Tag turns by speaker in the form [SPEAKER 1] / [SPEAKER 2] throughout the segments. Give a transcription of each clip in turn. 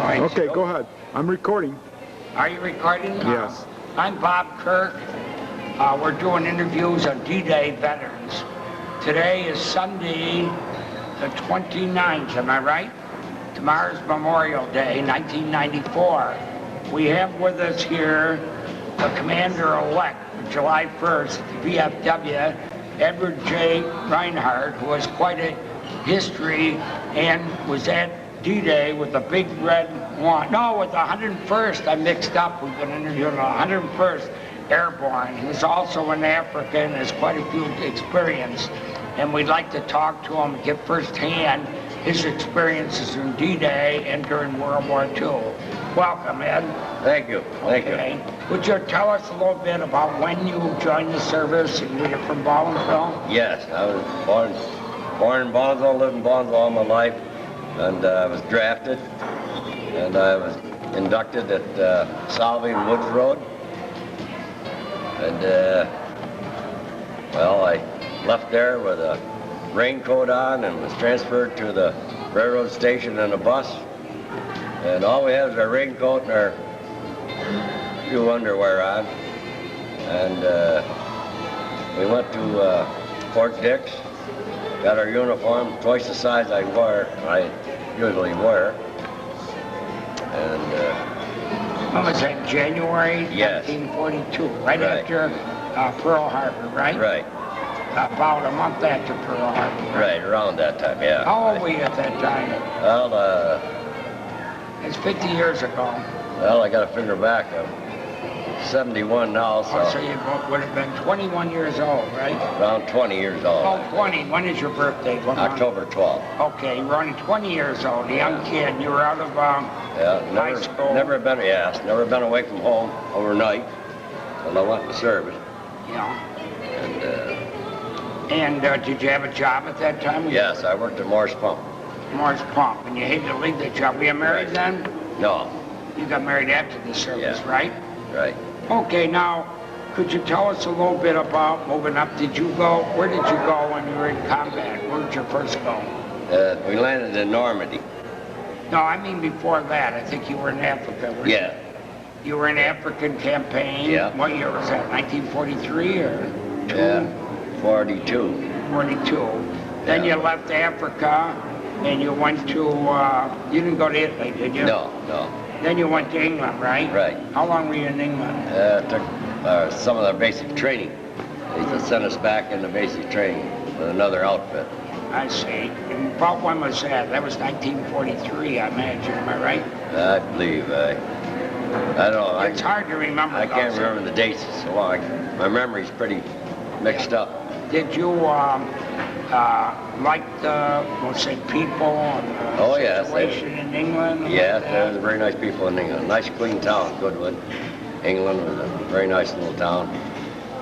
[SPEAKER 1] right.
[SPEAKER 2] Okay, go ahead. I'm recording.
[SPEAKER 1] Are you recording?
[SPEAKER 2] Yes.
[SPEAKER 1] I'm Bob Kirk. We're doing interviews of D-Day veterans. Today is Sunday, the 29th, am I right? Tomorrow's Memorial Day, 1994. We have with us here the Commander-elect for July 1st, the VFW, Edward J. Reinhardt, who has quite a history and was at D-Day with the big red one. No, with the 101st, I mixed up. We've been interviewing the 101st Airborne. He was also in Africa and has quite a few experience. And we'd like to talk to him and get firsthand his experiences in D-Day and during World War II. Welcome, Ed.
[SPEAKER 3] Thank you. Thank you.
[SPEAKER 1] Would you tell us a little bit about when you joined the service and were you from Baldwinsville?
[SPEAKER 3] Yes, I was born in Baldwinsville, lived in Baldwinsville all my life, and I was drafted, and I was inducted at Salve and Woods Road, and well, I left there with a raincoat on and was transferred to the railroad station in a bus, and all we had was our raincoat and our few underwear on, and we went to Fort Dix, got our uniform, twice the size I usually wear, and
[SPEAKER 1] When was that, January
[SPEAKER 3] Yes.
[SPEAKER 1] 1942, right
[SPEAKER 3] Right.
[SPEAKER 1] after Pearl Harbor, right?
[SPEAKER 3] right,
[SPEAKER 1] About a month after Pearl Harbor.
[SPEAKER 3] right, around that time, yeah.
[SPEAKER 1] How old were you at that time?
[SPEAKER 3] Well,
[SPEAKER 1] It's 50 years ago.
[SPEAKER 3] I got to figure back. I'm 71 now,
[SPEAKER 1] So
[SPEAKER 3] so
[SPEAKER 1] you would have been 21 years old, right?
[SPEAKER 3] around 20 years
[SPEAKER 1] Oh,
[SPEAKER 3] old.
[SPEAKER 1] 20. When is your birthday? What month?
[SPEAKER 3] October 12th.
[SPEAKER 1] Okay, you're only 20 years old, a young kid. You were out of
[SPEAKER 3] Yeah,
[SPEAKER 1] high school.
[SPEAKER 3] never been away from home overnight until I went in the service.
[SPEAKER 1] Yeah.
[SPEAKER 3] And
[SPEAKER 1] And did you have a job at that time?
[SPEAKER 3] yes, I worked at Morris Pump.
[SPEAKER 1] Morris Pump, and you hated to leave the job. Were you married then?
[SPEAKER 3] No,
[SPEAKER 1] You got married after the service,
[SPEAKER 3] Yeah.
[SPEAKER 1] right?
[SPEAKER 3] right.
[SPEAKER 1] Okay, now, could you tell us a little bit about moving up? Where did you go when you were in combat? Where did you first go?
[SPEAKER 3] We landed in Normandy.
[SPEAKER 1] No, I mean before that. I think you were in Africa. weren't you?
[SPEAKER 3] Yeah,
[SPEAKER 1] You were in African campaign.
[SPEAKER 3] Yeah.
[SPEAKER 1] What year was that, 1943 or two?
[SPEAKER 3] yeah, 42.
[SPEAKER 1] 42. Then
[SPEAKER 3] Yeah.
[SPEAKER 1] you left Africa and you went to, you didn't go to Italy, did you?
[SPEAKER 3] No.
[SPEAKER 1] Then you went to England, right?
[SPEAKER 3] Right.
[SPEAKER 1] How long were you in England?
[SPEAKER 3] Took some of their basic training. They just sent us back into basic training with another outfit.
[SPEAKER 1] I see. And about when was that? That was 1943, I imagine. Am I right?
[SPEAKER 3] I believe, I don't know.
[SPEAKER 1] It's hard to remember.
[SPEAKER 3] I can't
[SPEAKER 1] those.
[SPEAKER 3] remember the dates so long. My memory's pretty mixed up.
[SPEAKER 1] Did you like the, we'll say, people and the
[SPEAKER 3] Oh, yes,
[SPEAKER 1] situation in England?
[SPEAKER 3] Yeah, there's very nice people in England. Nice, clean town, Goodwood. England was a very nice little town.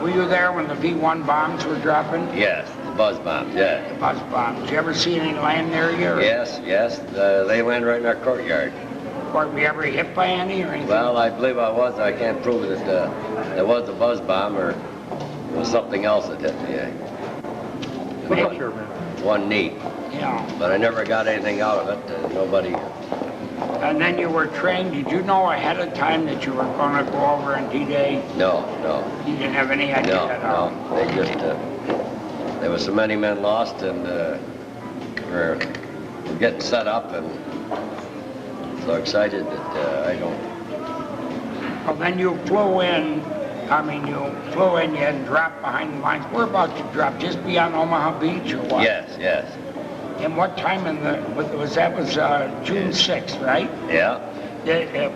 [SPEAKER 1] Were you there when the V-1 bombs were dropping?
[SPEAKER 3] Yes, the buzz bombs, yeah.
[SPEAKER 1] The buzz bombs. Did you ever see any land near you? Or
[SPEAKER 3] Yes, they land right in our courtyard.
[SPEAKER 1] were you ever hit by any or anything?
[SPEAKER 3] Well, I believe I was. I can't prove that it was a buzz bomb or it was something else that hit me.
[SPEAKER 1] Maybe.
[SPEAKER 3] One knee,
[SPEAKER 1] Yeah.
[SPEAKER 3] but I never got anything out of it. Nobody.
[SPEAKER 1] And then you were trained. Did you know ahead of time that you were going to go over on D-Day?
[SPEAKER 3] No.
[SPEAKER 1] You didn't have any idea at all?
[SPEAKER 3] No. They just there was so many men lost, and we're getting set up, and so excited that I don't.
[SPEAKER 1] Well, then you flew in. You flew in, you had dropped behind the lines. Whereabouts you dropped? Just beyond Omaha Beach or what?
[SPEAKER 3] Yes.
[SPEAKER 1] And what time in the, was June 6th, right?
[SPEAKER 3] Yeah.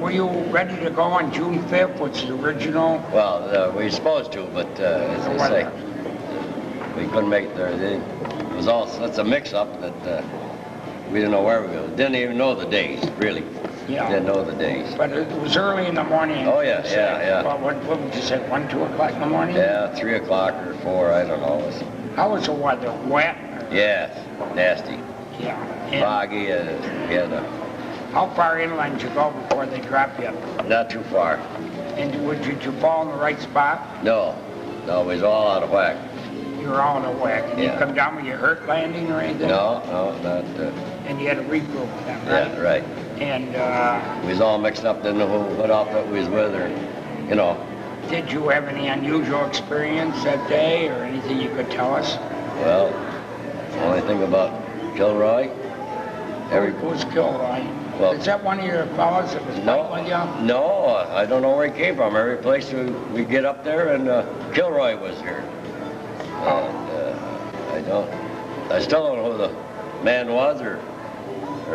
[SPEAKER 1] Were you ready to go on June 5th, which is the original?
[SPEAKER 3] Well, we were supposed to, but as they say, we couldn't make it there. It was all, it's a mix-up that we didn't know where we were going. Didn't even know the days, really.
[SPEAKER 1] Yeah.
[SPEAKER 3] Didn't know the days.
[SPEAKER 1] But it was early in the morning.
[SPEAKER 3] Oh, yeah.
[SPEAKER 1] Well, what would you say, 1, 2 o'clock in the morning?
[SPEAKER 3] Yeah, 3 o'clock or 4, I don't know.
[SPEAKER 1] How was the weather? Wet?
[SPEAKER 3] Yeah, nasty.
[SPEAKER 1] Yeah. And
[SPEAKER 3] Foggy.
[SPEAKER 1] how far inland did you go before they dropped you?
[SPEAKER 3] Not too far.
[SPEAKER 1] And did you fall in the right spot?
[SPEAKER 3] No, it was all out of whack.
[SPEAKER 1] You were all in a whack. Did you
[SPEAKER 3] Yeah.
[SPEAKER 1] come down with your hurt landing or anything?
[SPEAKER 3] No, not.
[SPEAKER 1] and you had to regroup them, right?
[SPEAKER 3] Yeah, right.
[SPEAKER 1] And
[SPEAKER 3] We was all mixed up, didn't know what outfit we was with, or, you know.
[SPEAKER 1] did you have any unusual experience that day, or anything you could tell us?
[SPEAKER 3] Well, the only thing about Kilroy,
[SPEAKER 1] Who's Kilroy?
[SPEAKER 3] Well-
[SPEAKER 1] Is that one of your fellows that was fighting with you?
[SPEAKER 3] no, I don't know where he came from. Every place we get up there, and Kilroy was here. And I still don't know who the man was, or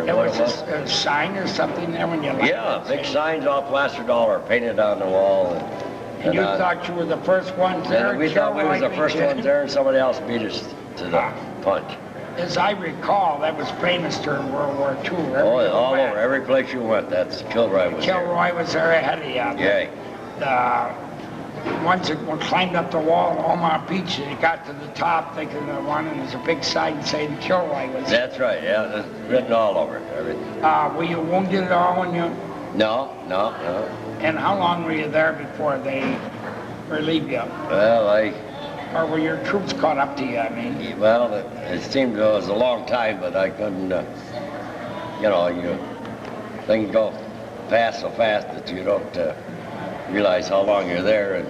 [SPEAKER 1] There
[SPEAKER 3] what
[SPEAKER 1] was
[SPEAKER 3] it was.
[SPEAKER 1] a sign or something there when you left?
[SPEAKER 3] Yeah, big signs all plastered all or painted on the wall.
[SPEAKER 1] And you thought you were the first ones there?
[SPEAKER 3] and we thought we was the first ones there, and somebody else beat us to the punch.
[SPEAKER 1] As I recall, that was famous during World War II.
[SPEAKER 3] Oh, all over, every place you went, that's Kilroy was here.
[SPEAKER 1] Kilroy was there ahead of you.
[SPEAKER 3] Yeah.
[SPEAKER 1] The ones that climbed up the wall at Omaha Beach, and they got to the top thinking the one, and there's a big sign saying Kilroy was there.
[SPEAKER 3] That's right, yeah, it's written all over it, everything.
[SPEAKER 1] Were you wounded at all when you...
[SPEAKER 3] No.
[SPEAKER 1] And how long were you there before they relieved you?
[SPEAKER 3] Well,
[SPEAKER 1] Or were your troops caught up to you, I mean?
[SPEAKER 3] it seemed it was a long time, but I couldn't, things go so fast that you don't realize how long you're there. And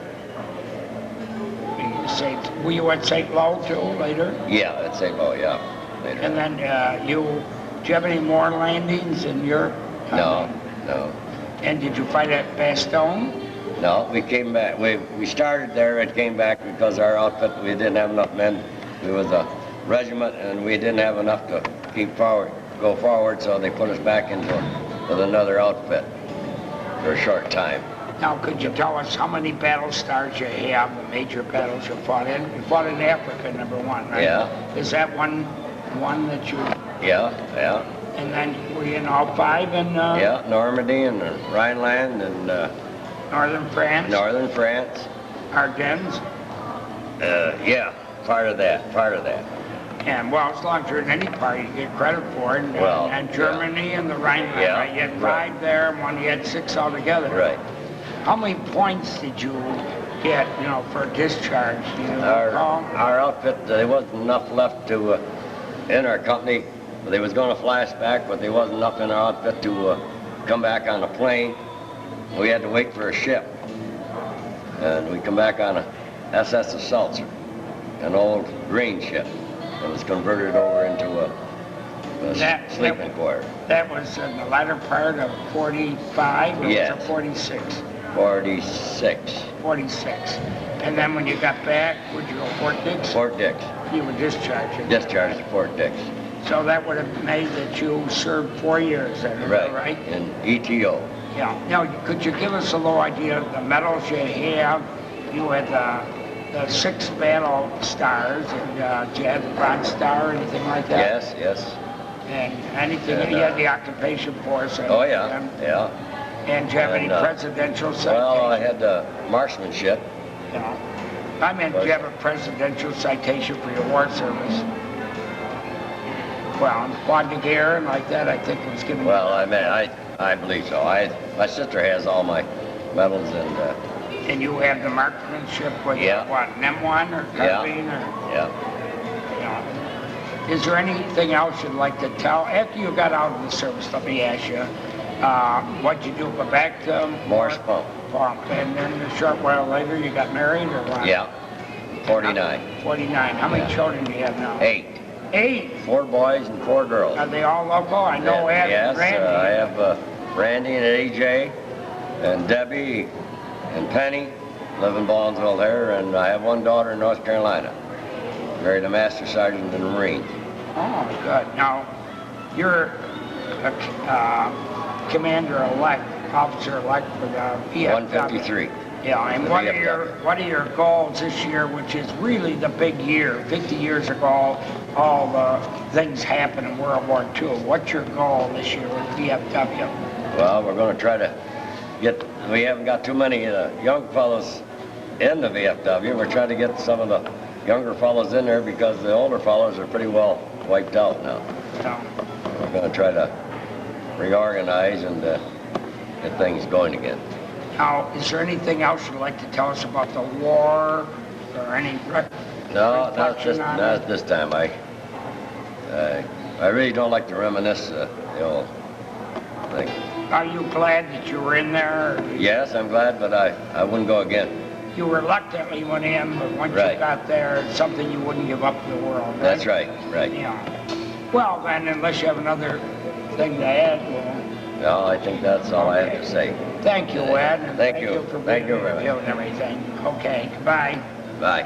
[SPEAKER 1] Were you at St. Lo too later?
[SPEAKER 3] yeah, at St. Lo, yeah, later.
[SPEAKER 1] And then do you have any more landings in Europe?
[SPEAKER 3] No.
[SPEAKER 1] And did you fight at Bastogne?
[SPEAKER 3] No, we came back. We started there and came back because our outfit, we didn't have enough men. We was a regiment, and we didn't have enough to go forward, so they put us back with another outfit for a short time.
[SPEAKER 1] Now, could you tell us how many battle stars you have, the major battles you fought in? You fought in Africa, #1, right?
[SPEAKER 3] Yeah.
[SPEAKER 1] Is that one that you...
[SPEAKER 3] Yeah.
[SPEAKER 1] And then were you in all 5 in
[SPEAKER 3] Yeah, Normandy and Rhineland and
[SPEAKER 1] northern France?
[SPEAKER 3] northern France.
[SPEAKER 1] Ardennes?
[SPEAKER 3] Yeah, part of that.
[SPEAKER 1] And, well, as long as you're in any part, you get credit for it. And Germany and the Rhineland,
[SPEAKER 3] Yeah,
[SPEAKER 1] right? You had 5
[SPEAKER 3] right.
[SPEAKER 1] there, and one you had 6 altogether.
[SPEAKER 3] Right.
[SPEAKER 1] How many points did you get, for discharge? Do you recall?
[SPEAKER 3] Our outfit, there wasn't enough left to in our company. They was going to fly us back, but there wasn't enough in our outfit to come back on a plane. We had to wait for a ship. And we come back on a SS Assault, an old grain ship that was converted over into a sleeping quarter.
[SPEAKER 1] That was in the latter part of 45, or
[SPEAKER 3] Yes.
[SPEAKER 1] was it 46?
[SPEAKER 3] 46.
[SPEAKER 1] 46. And then when you got back, would you go Fort Dix?
[SPEAKER 3] Fort Dix.
[SPEAKER 1] You were discharged.
[SPEAKER 3] Discharged to Fort Dix.
[SPEAKER 1] So that would have made that you served 4 years then, right?
[SPEAKER 3] In ETO.
[SPEAKER 1] Yeah. Now, could you give us a little idea of the medals you have? You had the 6 battle stars, and did you have the Bronze Star or anything like that?
[SPEAKER 3] Yes.
[SPEAKER 1] And anything,
[SPEAKER 3] And,
[SPEAKER 1] you had the occupation force.
[SPEAKER 3] Oh, yeah.
[SPEAKER 1] And do you have any
[SPEAKER 3] And,
[SPEAKER 1] presidential citations?
[SPEAKER 3] Well, I had marksmanship.
[SPEAKER 1] Yeah. I meant, do you have a presidential citation for your war service? Well, Croix de Guerre and like that, I think it was given.
[SPEAKER 3] Well, I believe so. My sister has all my medals, and
[SPEAKER 1] And you have the marksmanship with what, an M1 or carbine?
[SPEAKER 3] Yeah.
[SPEAKER 1] Is there anything else you'd like to tell? After you got out of the service, let me ask you, what'd you do? Go back to
[SPEAKER 3] Morse pump.
[SPEAKER 1] And then a short while later, you got married or what?
[SPEAKER 3] Yeah. 49.
[SPEAKER 1] 49. How many children do you have now?
[SPEAKER 3] 8.
[SPEAKER 1] 8?
[SPEAKER 3] 4 boys and 4 girls.
[SPEAKER 1] Are they all local? I know Ed and Randy.
[SPEAKER 3] Yes, I have Randy and AJ and Debbie and Penny live in Baldwinsville there, and I have one daughter in North Carolina. Married a master sergeant in the Marines.
[SPEAKER 1] Oh, good. Now, you're a commander-elect, officer-elect for the VFW.
[SPEAKER 3] 153.
[SPEAKER 1] Yeah, and what are your goals this year, which is really the big year? 50 years ago, all the things happened in World War II. What's your goal this year with VFW?
[SPEAKER 3] Well, we're going to try to we haven't got too many young fellows in the VFW. We're trying to get some of the younger fellows in there because the older fellows are pretty well wiped out now.
[SPEAKER 1] So,
[SPEAKER 3] we're going to try to reorganize and get things going again.
[SPEAKER 1] now, is there anything else you'd like to tell us about the war or any
[SPEAKER 3] No,
[SPEAKER 1] reflection on
[SPEAKER 3] not
[SPEAKER 1] it?
[SPEAKER 3] this time. I really don't like to reminisce the old thing.
[SPEAKER 1] Are you glad that you were in there?
[SPEAKER 3] Yes, I'm glad, but I wouldn't go again.
[SPEAKER 1] You reluctantly went in, but once
[SPEAKER 3] Right.
[SPEAKER 1] you got there, it's something you wouldn't give up to the world, right?
[SPEAKER 3] That's right, right.
[SPEAKER 1] Yeah. Well, then, unless you have another thing to add, well,
[SPEAKER 3] No, I think that's all I have to say.
[SPEAKER 1] thank you, Ed. and
[SPEAKER 3] Thank you.
[SPEAKER 1] for
[SPEAKER 3] Thank
[SPEAKER 1] being
[SPEAKER 3] you very much.
[SPEAKER 1] interviewed and everything. Okay, goodbye.
[SPEAKER 3] Bye.